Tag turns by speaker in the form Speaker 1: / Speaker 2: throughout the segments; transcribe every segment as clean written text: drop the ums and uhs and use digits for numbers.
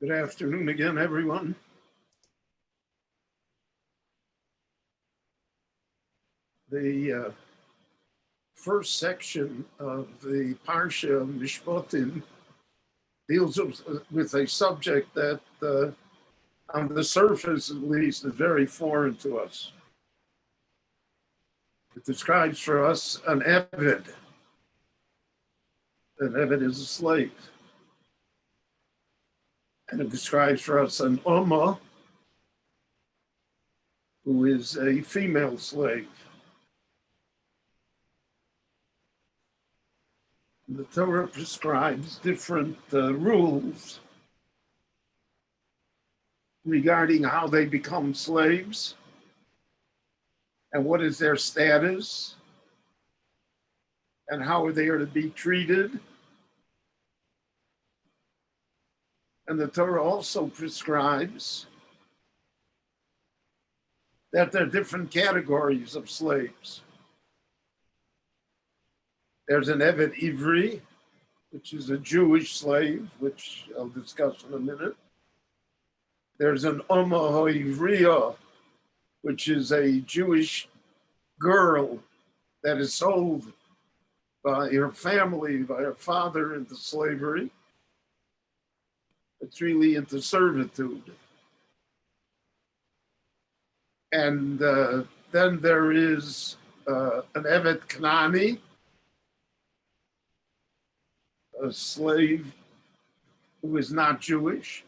Speaker 1: Good afternoon again, everyone. The first section of the Parsha Mishpatim deals with a subject that, on the surface at least, is very foreign to us. It describes for us an Eved. An Eved is a slave. And it describes for us an Ummah, who is a female slave. The Torah prescribes different rules regarding how they become slaves and what is their status and how they are to be treated. And the Torah also prescribes that there are different categories of slaves. There's an Eved Ivri, which is a Jewish slave, which I'll discuss in a minute. There's an Ummah Ha'ivriya, which is a Jewish girl that is sold by her family, by her father, into slavery. It's really into servitude. And then there is an Eved Kanani, a slave who is not Jewish.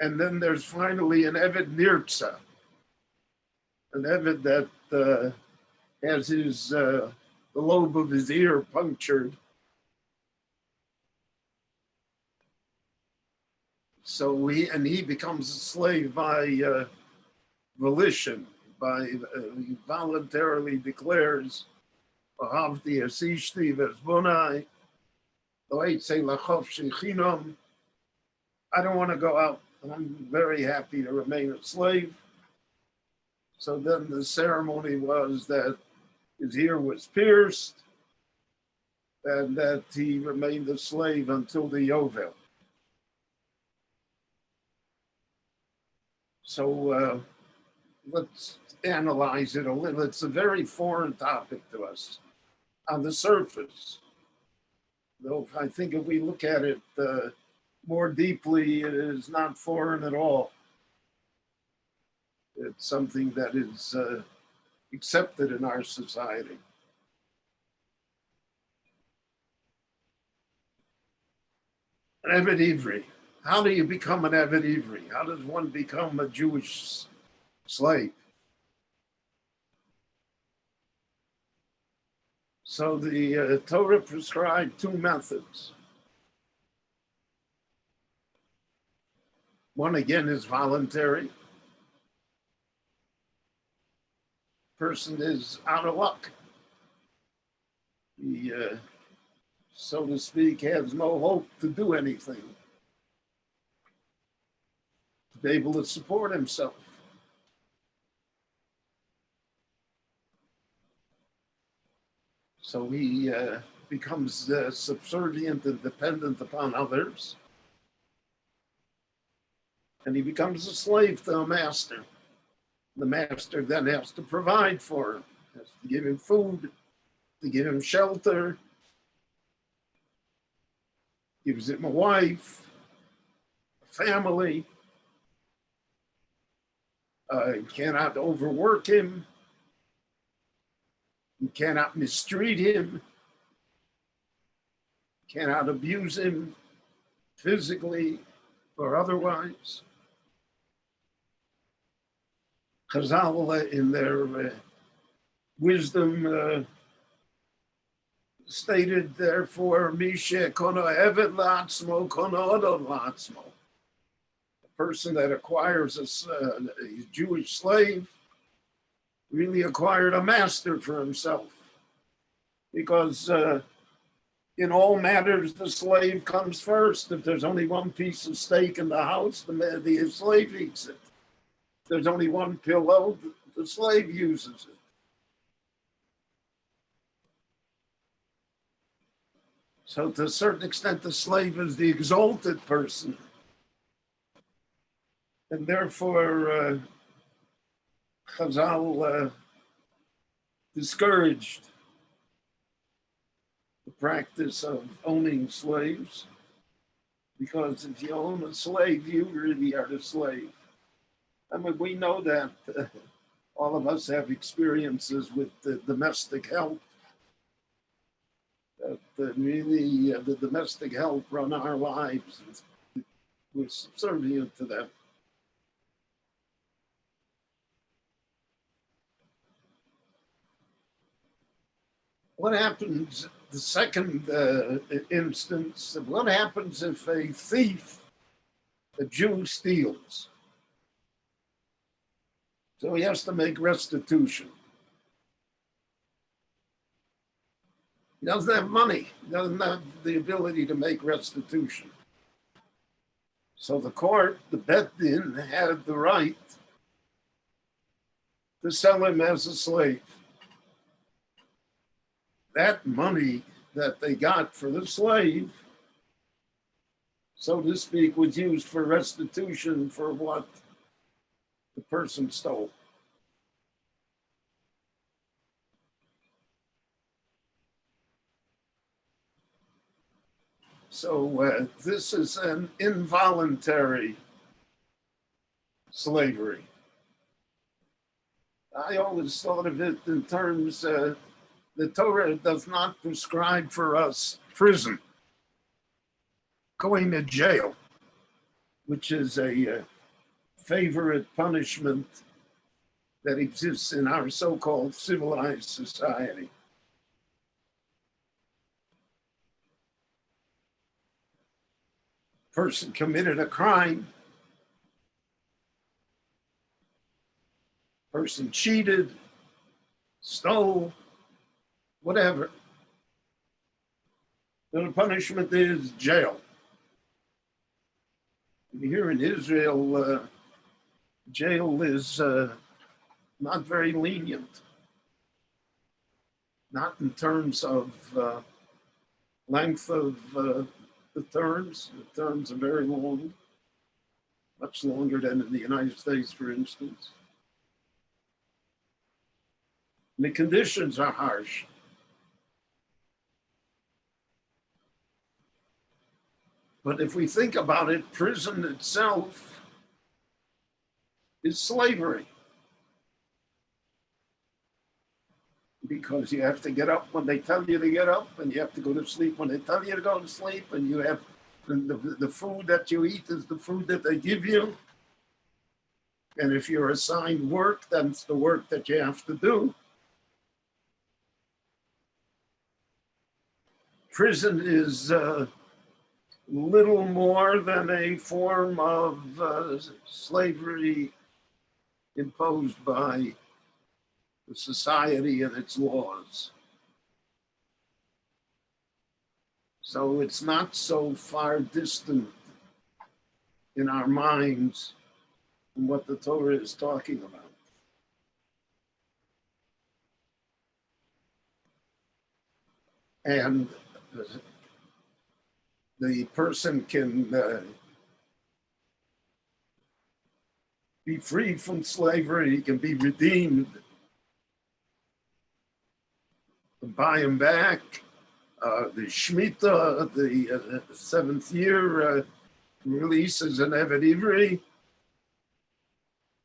Speaker 1: And then there's finally an Eved Nirtza, an Eved that has his the lobe of his ear punctured. So he becomes a slave by volition, he voluntarily declares, "Ahavti es ishti v'ezbonai, lo eitzei lachofshi chinam." I don't want to go out, and I'm very happy to remain a slave. So then the ceremony was that his ear was pierced and that he remained a slave until the Yovel. So let's analyze it a little. It's a very foreign topic to us on the surface. Though I think if we look at it more deeply, it is not foreign at all. It's something that is accepted in our society. An Eved Ivri. How do you become an Eved Ivri? How does one become a Jewish slave? So the Torah prescribed two methods. One, again, is voluntary. Person is out of luck. He, so to speak, has no hope to do anything, to be able to support himself. So he becomes subservient and dependent upon others. And he becomes a slave to a master. The master then has to provide for him, has to give him food, to give him shelter, gives him a wife, a family. Cannot overwork him. You cannot mistreat him. Cannot abuse him physically or otherwise. Chazal, in their wisdom, stated, therefore, Mishe kono eved la'atzmo kono odon la'atzmo. A person that acquires a Jewish slave really acquired a master for himself, because in all matters, the slave comes first. If there's only one piece of steak in the house, the slave eats it. If there's only one pillow, the slave uses it. So to a certain extent, the slave is the exalted person. And therefore, Chazal discouraged the practice of owning slaves, because if you own a slave, you really are the slave. I mean, we know that all of us have experiences with the domestic help, that really the domestic help run our lives. We're subservient to them. What happens, the second instance, what happens if a thief, a Jew, steals? So he has to make restitution. He doesn't have money. He doesn't have the ability to make restitution. So the court, the Bet Din, had the right to sell him as a slave. That money that they got for the slave, so to speak, was used for restitution for what the person stole. So this is an involuntary slavery. I always thought of it in terms, the Torah does not prescribe for us prison, going to jail, which is a favorite punishment that exists in our so-called civilized society. Person committed a crime, person cheated, stole, whatever. Then the punishment is jail. Here in Israel, jail is not very lenient, not in terms of length of the terms. The terms are very long, much longer than in the United States, for instance. And the conditions are harsh. But if we think about it, prison itself is slavery. Because you have to get up when they tell you to get up, and you have to go to sleep when they tell you to go to sleep, and you have the food that you eat is the food that they give you. And if you're assigned work, that's the work that you have to do. Prison is little more than a form of slavery imposed by the society and its laws. So it's not so far distant in our minds from what the Torah is talking about. And the person can be freed from slavery, he can be redeemed, buy him back. The Shemitah, the seventh year, releases an Eved Ivri.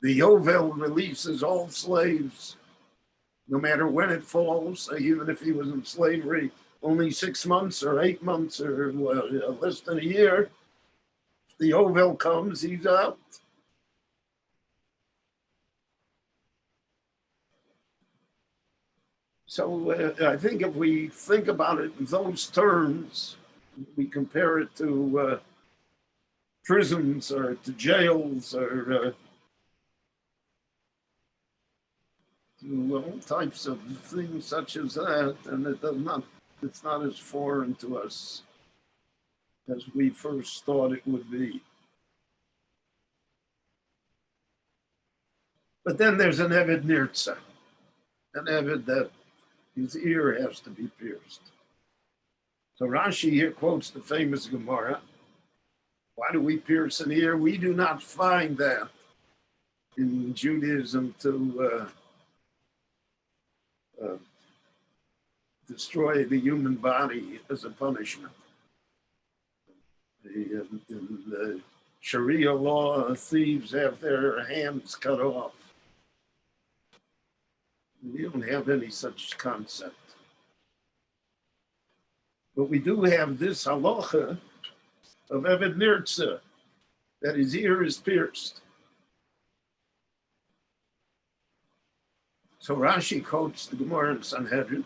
Speaker 1: The Yovel releases all slaves, no matter when it falls, even if he was in slavery only 6 months or 8 months or less than a year. If the Yovel comes, he's out. So I think if we think about it in those terms, we compare it to prisons or to jails or to all types of things such as that, and it's not as foreign to us as we first thought it would be. But then there's an Eved Nirtza, an Eved that his ear has to be pierced. So Rashi here quotes the famous Gemara. Why do we pierce an ear? We do not find that in Judaism to destroy the human body as a punishment. In the Sharia law, thieves have their hands cut off. We don't have any such concept. But we do have this halacha of Eved Nirtza, that his ear is pierced. So Rashi quotes the Gemara in Sanhedrin.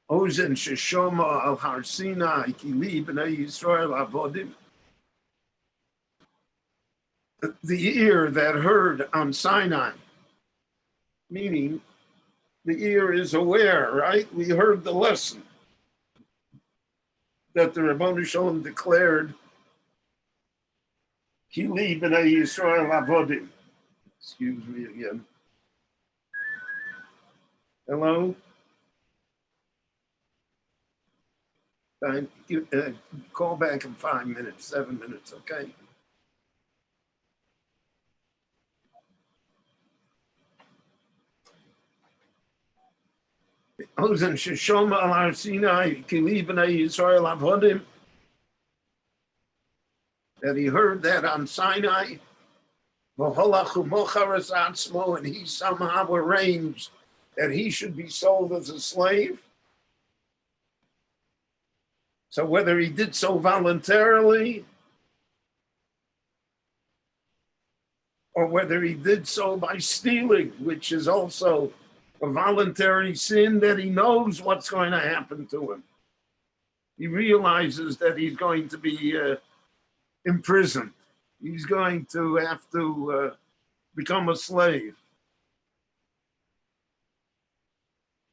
Speaker 1: Ozen sheshoma al har Sinai ki li b'nei Yisrael avodim. The ear that heard on Sinai, meaning the ear is aware, right? We heard the lesson that the Rabbanu Shalom declared, Ki li b'nei Yisrael avodim. Excuse me again. Hello? Call back in 5 minutes, 7 minutes, okay? Ozen sheshoma al har Sinai ki li b'nei Yisrael avodim. That he heard that on Sinai, and he somehow arranged that he should be sold as a slave. So whether he did so voluntarily or whether he did so by stealing, which is also a voluntary sin, that he knows what's going to happen to him. He realizes that he's going to be imprisoned. He's going to have to become a slave.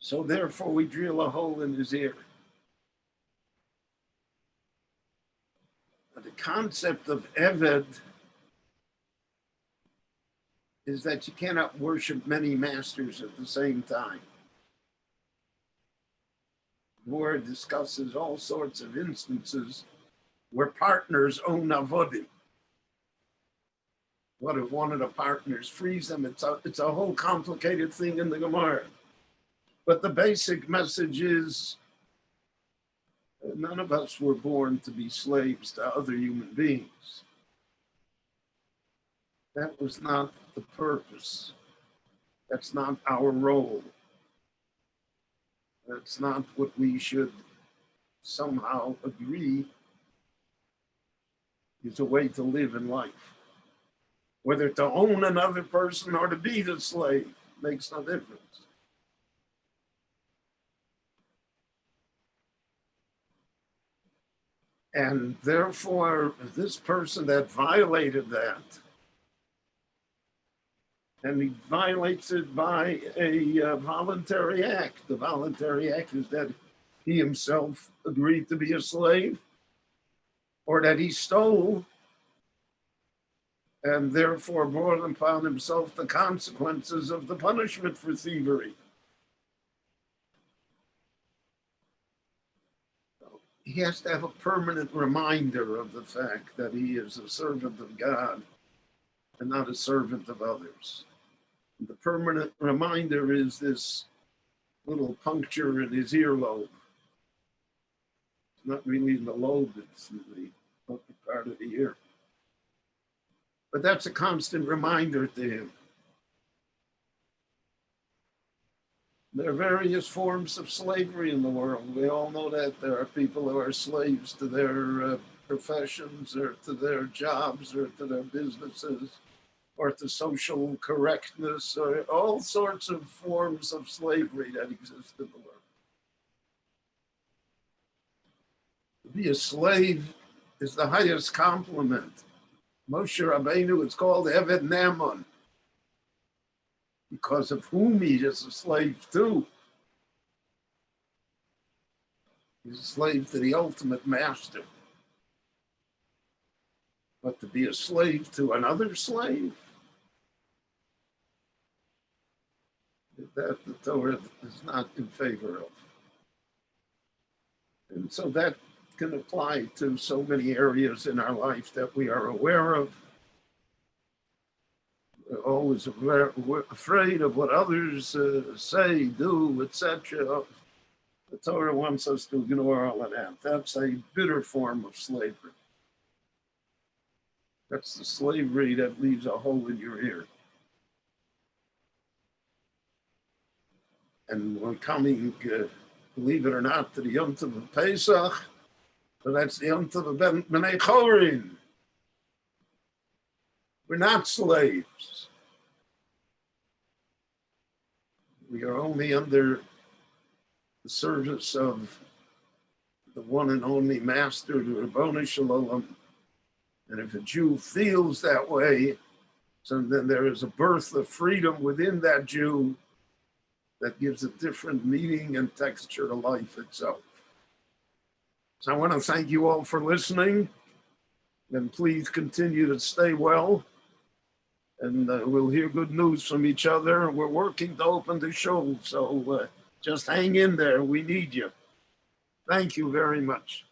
Speaker 1: So therefore we drill a hole in his ear. But the concept of Eved is that you cannot worship many masters at the same time. The Word discusses all sorts of instances where partners own avodim. What if one of the partners frees them? It's a whole complicated thing in the Gemara. But the basic message is none of us were born to be slaves to other human beings. That was not the purpose. That's not our role. That's not what we should somehow agree is a way to live in life. Whether to own another person or to be the slave makes no difference. And therefore, this person that violated that, and he violates it by a voluntary act. The voluntary act is that he himself agreed to be a slave, or that he stole, and therefore brought upon himself the consequences of the punishment for thievery. He has to have a permanent reminder of the fact that he is a servant of God and not a servant of others. The permanent reminder is this little puncture in his earlobe. It's not really in the lobe, it's in the upper part of the ear. But that's a constant reminder to him. There are various forms of slavery in the world. We all know that there are people who are slaves to their professions or to their jobs or to their businesses or to social correctness or all sorts of forms of slavery that exist in the world. To be a slave is the highest compliment. Moshe Rabbeinu is called Eved Naaman, because of whom he is a slave to. He's a slave to the ultimate master. But to be a slave to another slave, that the Torah is not in favor of. And so that can apply to so many areas in our life that we are aware of. We're always afraid of what others say, do, etc. The Torah wants us to ignore all of that. That's a bitter form of slavery. That's the slavery that leaves a hole in your ear. And we're coming, believe it or not, to the Yom Tov of Pesach, but that's the Yom Tov of Bnei Chorin. We're not slaves. We are only under the service of the one and only Master, the Ribono Shel Olam. And if a Jew feels that way, so then there is a birth of freedom within that Jew that gives a different meaning and texture to life itself. So I want to thank you all for listening, and please continue to stay well, and we'll hear good news from each other. We're working to open the show, so just hang in there. We need you. Thank you very much.